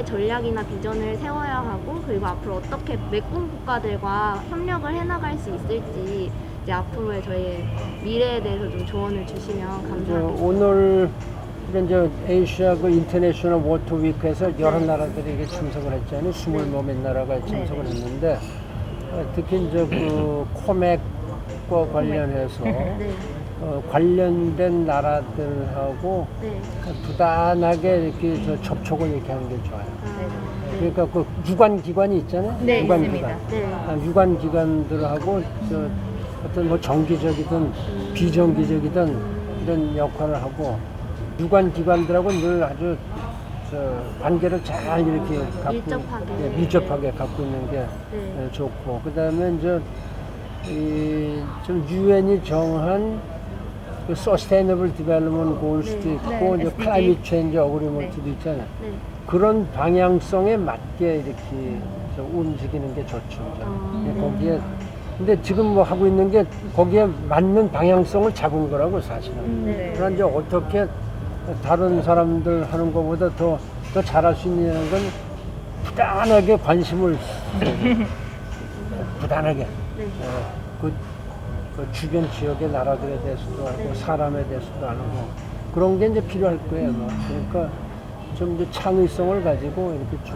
전략이나 비전을 세워야 하고 그리고 앞으로 어떻게 메콩 국가들과 협력을 해나갈 수 있을지 이제 앞으로의 저희의 미래에 대해서 좀 조언을 주시면 감사하겠습니다. 오늘 이제 아시아 그 인터내셔널 워터 위크에서 여러 나라들이 이게 참석을 했잖아요. 20몇 나라가 참석을 했는데 특히 이제 그 코맥과 관련해서 네. 관련된 나라들하고 네. 부단하게 이렇게 접촉을 이렇게 하는 게 좋아요. 네. 그러니까 그 유관 기관이 있잖아요. 네, 유관 있습니다. 기관. 네. 유관 기관들하고 어떤 뭐 정기적이든 비정기적이든 이런 역할을 하고 유관 기관들하고 늘 아주 관계를 잘 이렇게 갖고 밀접하게. 밀접하게 갖고 있는 게 네. 좋고 그다음에 이제 좀 유엔이 정한 그 서스테이너블 디벨롭먼트 골스도 네. 있고 네, 이제 SDG. 클라이밋 체인지 어그리먼트도 있잖아요. 네. 그런 방향성에 맞게 이렇게 움직이는 게 좋죠. 거기에 근데 지금 뭐 하고 있는 게 거기에 맞는 방향성을 잡은 거라고 사실은. 네. 그러나 이제 어떻게 다른 사람들 하는 것보다 더 잘할 수 있냐는 건 부단하게 관심을 부단하게 네. 그 주변 지역의 나라들에 대해서도 알고 사람에 대해서도 알고 그런 게 이제 필요할 거예요. 그러니까 좀 이제 창의성을 가지고 이렇게 쭉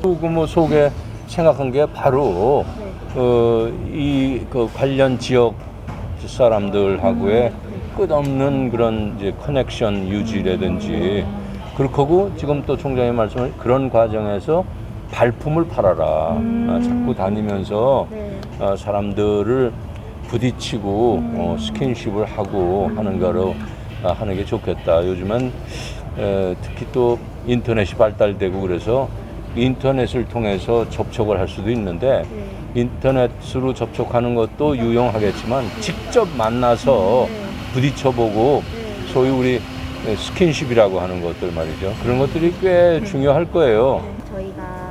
하고. 뭐 속에 생각한 게 바로 이 그 관련 지역 사람들하고의 끝없는 그런 이제 커넥션 유지라든지 그렇고 지금 또 총장님 말씀을 그런 과정에서 발품을 팔아라. 자꾸 다니면서 네. 사람들을 부딪히고 스킨십을 하고 하는 거로 하는 게 좋겠다. 요즘은 특히 또 인터넷이 발달되고 그래서 인터넷을 통해서 접촉을 할 수도 있는데 인터넷으로 접촉하는 것도 유용하겠지만 직접 만나서 부딪혀보고 소위 우리 스킨십이라고 하는 것들 말이죠. 그런 것들이 꽤 중요할 거예요. 저희가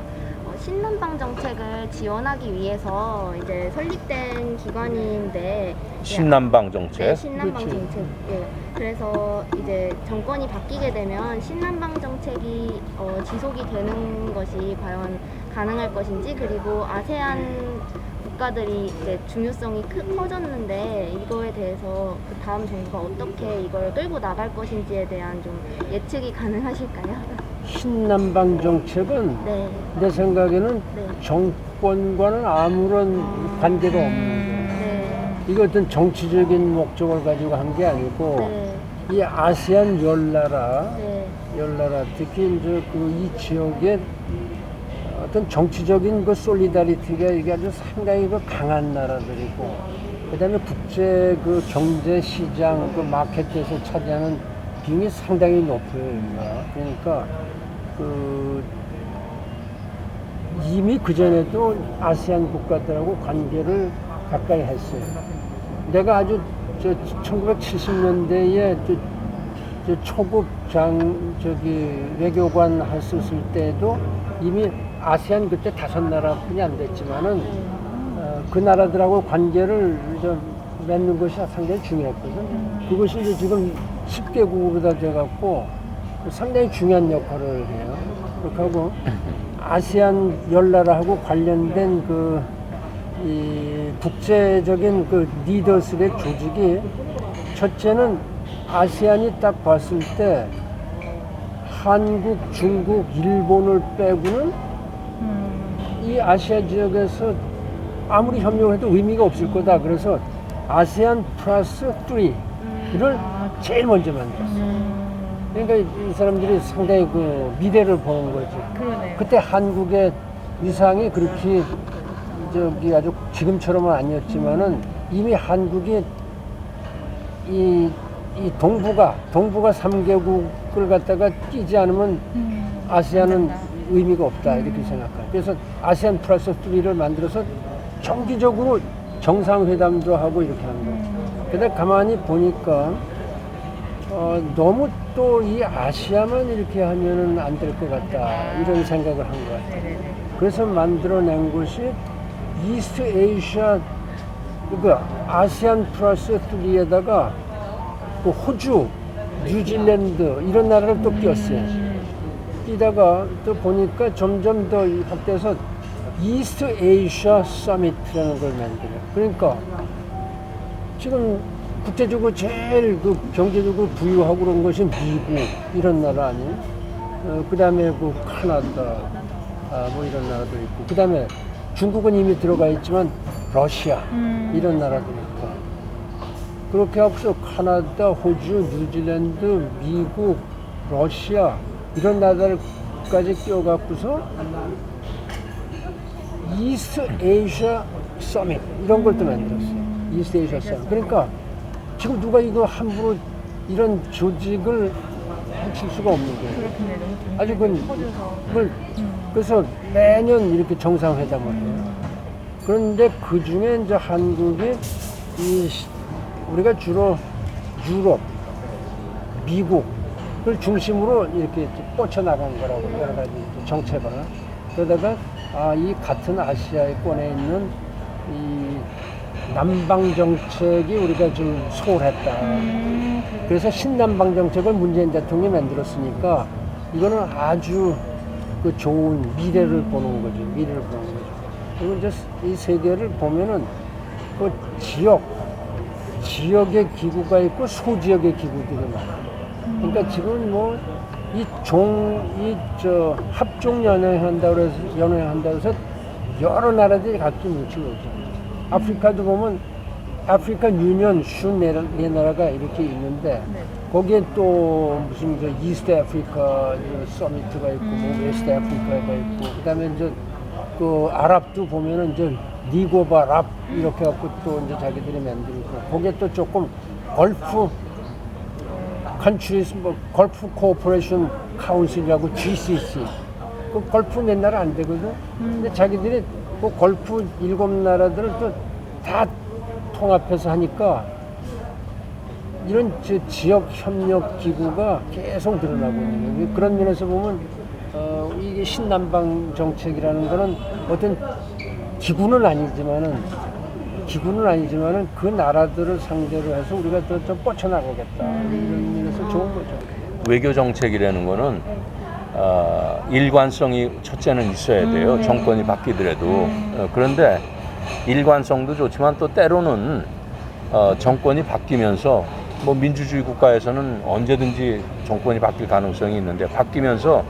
신남방 정책을 지원하기 위해서 이제 설립된 기관인데 신남방 정책. 네, 신남방 그렇지. 정책. 예. 그래서 이제 정권이 바뀌게 되면 신남방 정책이 지속이 되는 것이 과연 가능할 것인지 그리고 아세안 국가들이 이제 중요성이 커졌는데 이거에 대해서 그 다음 정부가 어떻게 이걸 끌고 나갈 것인지에 대한 좀 예측이 가능하실까요? 신남방 정책은 네. 내 생각에는 네. 정권과는 아무런 관계가 없는 거예요. 네. 이거 어떤 정치적인 목적을 가지고 한 게 아니고 네. 이 아세안 열나라 네. 특히 이제 이 지역의 어떤 정치적인 그 솔리다리티가 이게 아주 상당히 그 강한 나라들이고 그다음에 국제 그 경제 시장 그 마켓에서 차지하는 비중이 상당히 높아요. 그러니까 이미 그 전에도 아세안 국가들하고 관계를 가까이 했어요. 내가 아주 1970년대에 초급 외교관 했었을 때도 이미 아세안 그때 5나라뿐이 안 됐지만은 그 나라들하고 관계를 좀 맺는 것이 상당히 중요했거든. 그것이 이제 지금 10개국으로 돼갖고 상당히 중요한 역할을 해요. 그렇게 하고 아세안 열나라하고 관련된 이 국제적인 그 리더십의 조직이 첫째는 아세안이 딱 봤을 때 한국, 중국, 일본을 빼고는 이 아시아 지역에서 아무리 협력해도 의미가 없을 거다. 그래서 아세안 플러스 3를 제일 먼저 만들었어요. 그러니까 이 사람들이 상당히 그 미래를 보는 거지. 그러네요. 그때 한국의 위상이 그렇게 아주 지금처럼은 아니었지만은 이미 한국이 이 동북아 3개국을 갖다가 끼지 않으면 아세안은 의미가 없다 이렇게 생각해요. 그래서 아세안 플러스 3를 만들어서 정기적으로 정상회담도 하고 이렇게 하는 거예요. 근데 가만히 보니까 너무 또 이 아시아만 이렇게 하면은 안 될 것 같다 이런 생각을 한 것 같아요. 그래서 만들어낸 것이 이스트 에이시아 그러니까 아세안 플러스 3에다가 그 호주, 뉴질랜드 이런 나라를 또 끼웠어요. 뛰다가 또 보니까 점점 더 확대해서 이스트 에이시아 서밋이라는 걸 만들어요. 그러니까 지금 국제적으로 제일 그 경제적으로 부유하고 그런 것이 미국 이런 나라 아니에요? 그 다음에 그 캐나다 뭐 이런 나라도 있고, 그 다음에 중국은 이미 들어가 있지만 러시아 이런 나라도 있고, 그렇게 하고서 캐나다, 호주, 뉴질랜드, 미국, 러시아 이런 나라들까지 끼워갖고서 이스트 에이시아 서밋 이런 걸 또 만들었어요. 이스트 에이시아 서밋. 그러니까 지금 누가 이거 함부로 이런 조직을 해칠 수가 없는 거예요. 아주 그걸 그래서 매년 이렇게 정상회담을 해요. 그런데 그 중에 이제 한국이 우리가 주로 유럽, 미국을 중심으로 이렇게 뻗쳐나간 거라고 여러 가지 정책을. 그러다가 이 같은 아시아권에 있는 이 남방 정책이 우리가 좀 소홀했다. 그래서 신남방 정책을 문재인 대통령이 만들었으니까 이거는 아주 그 좋은 미래를 보는 거죠. 미래를 보는 거죠. 그리고 이제 이 세계를 보면은 그 지역의 기구가 있고 소지역의 기구들이 많아요. 그러니까 지금 뭐 합종연맹한다고 해서 여러 나라들이 각기 뭉친 거죠. 아프리카도 보면 아프리카 유니언 54나라가 이렇게 있는데 거기에 또 무슨 이스트 아프리카 서미트가 있고 뭐 웨스트 아프리카가 있고, 그다음에 이제 그 아랍도 보면은 이제 리그 오브 아랍 이렇게 갖고 또 이제 자기들이 만들고, 거기에 또 조금 걸프 컨트리스 뭐 걸프 코퍼레이션 카운슬이라고 GCC 그 걸프 몇 나라 안 되거든. 근데 자기들이 그 걸프 7나라들을 또 다 통합해서 하니까 이런 지역 협력 기구가 계속 늘어나고 있는 거예요. 그런 면에서 보면 이게 신남방 정책이라는 거는 어떤 기구는 아니지만은 그 나라들을 상대로 해서 우리가 더 좀 뻗쳐나가겠다. 이런 면에서 좋은 거죠. 외교 정책이라는 거는 일관성이 첫째는 있어야 돼요. 정권이 바뀌더라도. 그런데 일관성도 좋지만 또 때로는 정권이 바뀌면서 뭐 민주주의 국가에서는 언제든지 정권이 바뀔 가능성이 있는데, 바뀌면서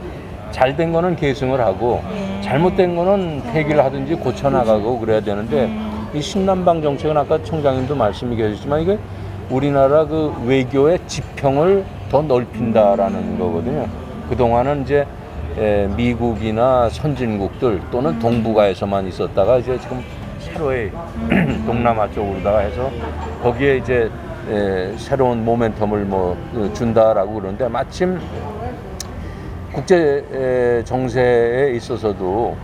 잘된 거는 계승을 하고 잘못된 거는 폐기를 하든지 고쳐나가고 그래야 되는데, 이 신남방 정책은 아까 청장님도 말씀해 주셨지만 이게 우리나라 그 외교의 지평을 더 넓힌다라는 거거든요. 그동안은 이제 미국이나 선진국들 또는 동북아에서만 있었다가 이제 지금 새로이 동남아 쪽으로다가 해서 거기에 이제 새로운 모멘텀을 뭐 준다라고 그러는데, 마침 국제 정세에 있어서도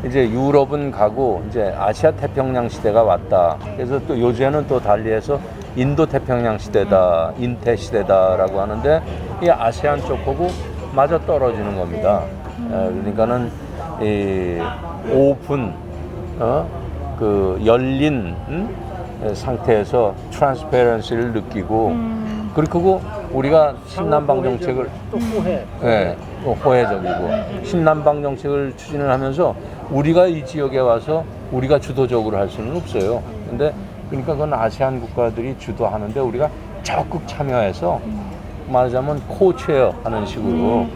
이제 유럽은 가고 이제 아시아 태평양 시대가 왔다. 그래서 또 요새는 또 달리해서 인도 태평양 시대다, 인태 시대다라고 하는데, 이 아세안 쪽하고 맞아 떨어지는 겁니다. 그러니까는 이 오픈, 그 열린 상태에서 트랜스페런시를 느끼고, 그리고 우리가 신남방 정책을 또 호혜. 네, 호혜적이고 신남방 정책을 추진을 하면서 우리가 이 지역에 와서 우리가 주도적으로 할 수는 없어요. 근데 그러니까 그건 아세안 국가들이 주도하는데 우리가 적극 참여해서 말하자면 코체어 하는 식으로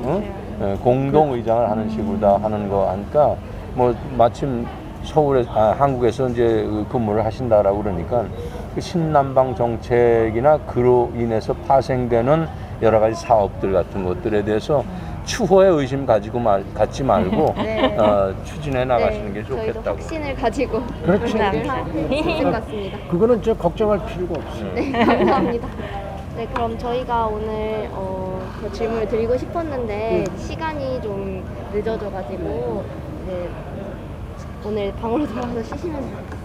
공동 의장을 하는 식으로 다 하는 거 하니까, 뭐 마침 서울에 한국에서 이제 근무를 하신다라고 그러니까 그 신남방 정책이나 그로 인해서 파생되는 여러 가지 사업들 같은 것들에 대해서 추호의 의심 갖지 말고 네. 추진해 나가시는 게 저희도 좋겠다고. 확신을 가지고 그렇죠. 하신 것 같습니다. 그거는 저 걱정할 필요가 없어요. 네, 감사합니다. 네, 그럼 저희가 오늘 그 질문을 드리고 싶었는데 시간이 좀 늦어져가지고 네, 오늘 방으로 돌아가서 쉬시면 좋겠습니다.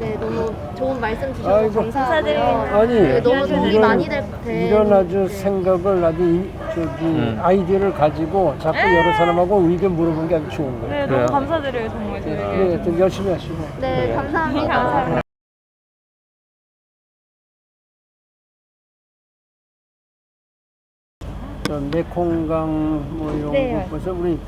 네, 너무 좋은 말씀 주셔서 아이고. 감사하고요. 아니, 네, 너무 도움이 많이 될 이런 아주 생각을 아주 아이디어를 가지고 자꾸 여러 사람하고 의견 물어보는 게 아주 좋은 거예요. 네, 그래요? 너무 감사드려요, 정말. 네, 좀 열심히 하시고. 네, 감사합니다. 감사합니다. 저 메콩강 뭐 이런 네, 거 보서 우리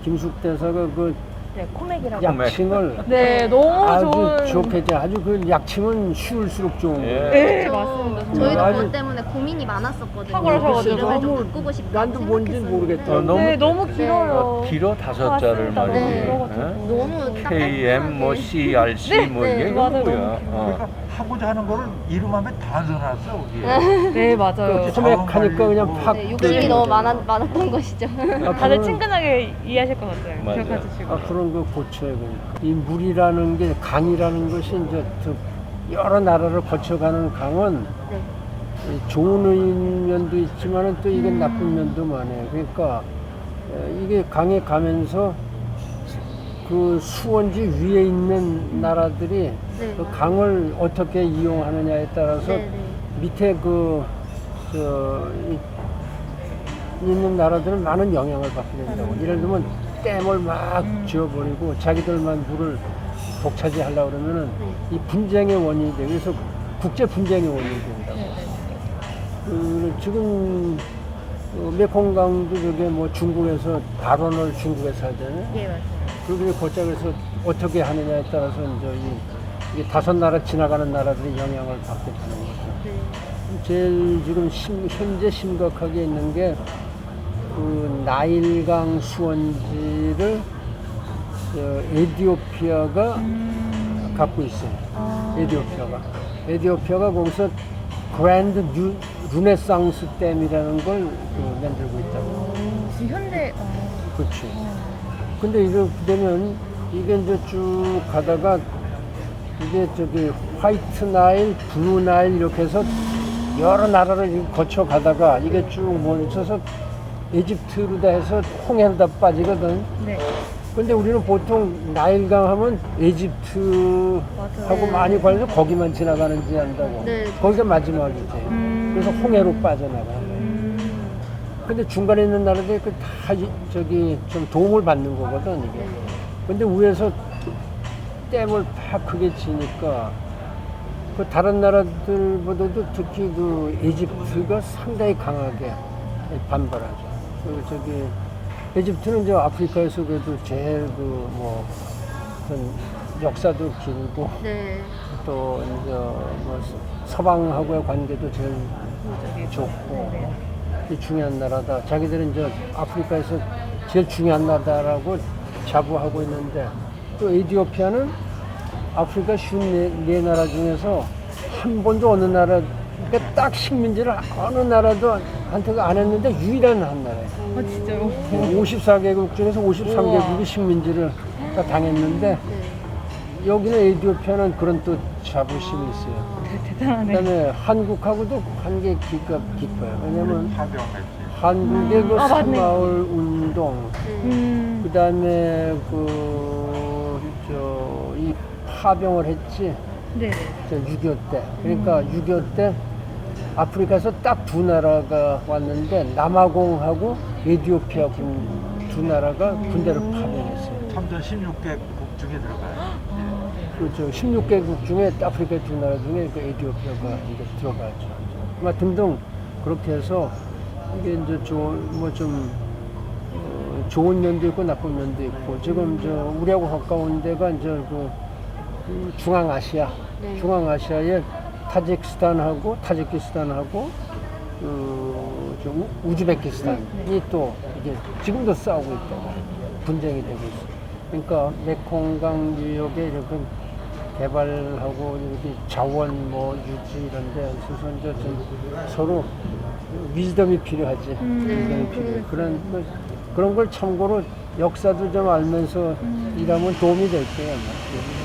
김숙 대사가 그 네, 코맥이라고. 약칭을 네, 너무 아주 좋은. 좋게 아주 그 약칭은 쉬울수록 좋은 예. 거예요. 네, 저- 맞습니다. 저희도 아주- 그것 때문에 고민이 많았었거든요. 탁월하셔가지고. 이름을 좀 너무 바꾸고 싶다고 난도 뭔지 생각했었는데 모르겠다. 너무 네, 너무 길어요. 길어 다섯 자를 맞습니다. 말이지. 네. 길어가지고. 예? 너무 딱 KM 뭐 깔끔하게. CRC 네, 뭐 네, 이게 맞아요. 뭐야? 그러니까 하고자 하는 거를 이름하면 다 써놨어 거기에. 네, 맞아요. 소맥하니까 그냥 팍. 네, 욕심이 너무 많았던 것이죠. 다들 친근하게 이해하실 것 같아요. 맞아요. 기억해주시고. 아, 그런 거 고쳐야 되니까. 이 물이라는 게 강이라는 것이 이제 여러 나라를 거쳐가는 강은 네. 이 좋은 면도 있지만은 또 이게 나쁜 면도 많아요. 그러니까 이게 강에 가면서 그 수원지 위에 있는 나라들이 네. 그 강을 어떻게 이용하느냐에 따라서 네, 네. 밑에 있는 나라들은 많은 영향을 받게 된다고. 예를 들면 댐을 막 지어버리고 자기들만 물을 독차지하려고 그러면은 이 분쟁의 원인이 돼. 그래서 국제 분쟁의 원인이 된다고. 지금 메콩강도 저게 뭐 중국에서 발원을 중국에서 하잖아요. 예, 맞아요. 그리고 거짝에서 어떻게 하느냐에 따라서 이제 이게 다섯 나라 지나가는 나라들이 영향을 받게 되는 거죠. 네. 제일 지금 현재 심각하게 있는 게 그 나일강 수원지를 에티오피아가 갖고 있어요. 에티오피아가 거기서 그랜드 루네상스 댐이라는 걸 만들고 있다고. 지금 현재. 그렇지. 근데 이렇게 되면 이게 이제 쭉 가다가 이게 저기 화이트 나일, 블루 나일 이렇게 해서 여러 나라를 거쳐 가다가 이게 쭉 멈춰서 이집트로 다 해서 홍해로 다 빠지거든. 네. 근데 우리는 보통 나일강 하면 이집트하고 맞아요. 많이 관련해서 거기만 지나가는지 안다고. 네. 거기가 마지막이지. 그래서 홍해로 빠져나가. 근데 중간에 있는 나라들이 다 저기 좀 도움을 받는 거거든 이게. 근데 위에서 댐을 팍 크게 치니까 그 다른 나라들보다도 특히 그 이집트가 상당히 강하게 반발하죠. 그 저기 이집트는 저 아프리카에서 그래도 제일 그 어떤 역사도 길고 네. 또 이제 뭐 서방하고의 관계도 제일 좋고 이 중요한 나라다. 자기들은 이제 아프리카에서 제일 중요한 나라라고 자부하고 있는데 또 에티오피아는 아프리카 54나라 중에서 한 번도 어느 나라 그러니까 딱 식민지를 어느 나라도 한테가 안 했는데 유일한 한 나라예요. 아, 진짜요? 54개국 중에서 53개국이 식민지를 다 당했는데 네. 여기는 에티오피아는 그런 또 자부심이 있어요. 대단하네. 그다음에 한국하고도 관계 기가 깊어요. 왜냐면 파병했지. 한국의 그 아, 맞네. 새마을 운동, 네. 그다음에 이 파병을 했지. 네. 6.25 때. 그러니까 6.25 때 아프리카에서 딱 두 나라가 왔는데 남아공하고 에티오피아 두 나라가 군대를 파병했어요. 참전 16개국 중에 들어가요. 그렇죠. 16개국 중에 아프리카 두 나라 중에 그 에티오피아가 이제 들어가죠. 막 등등 그렇게 해서 이게 이제 좋은 면도 있고 나쁜 면도 있고 지금 우리하고 가까운 데가 이제 중앙아시아, 네. 중앙아시아에 타지키스탄하고 우즈베키스탄이 또 이게 지금도 싸우고 있다고 분쟁이 되고 있어. 그러니까 메콩강 유역에 이렇게 개발하고 이렇게 자원 유지 이런데 있어서 이제 좀 서로 위즈덤이 필요하지. 위즈덤이 필요해. 그런 걸 참고로 역사도 좀 알면서 일하면 도움이 될 거야. 아마.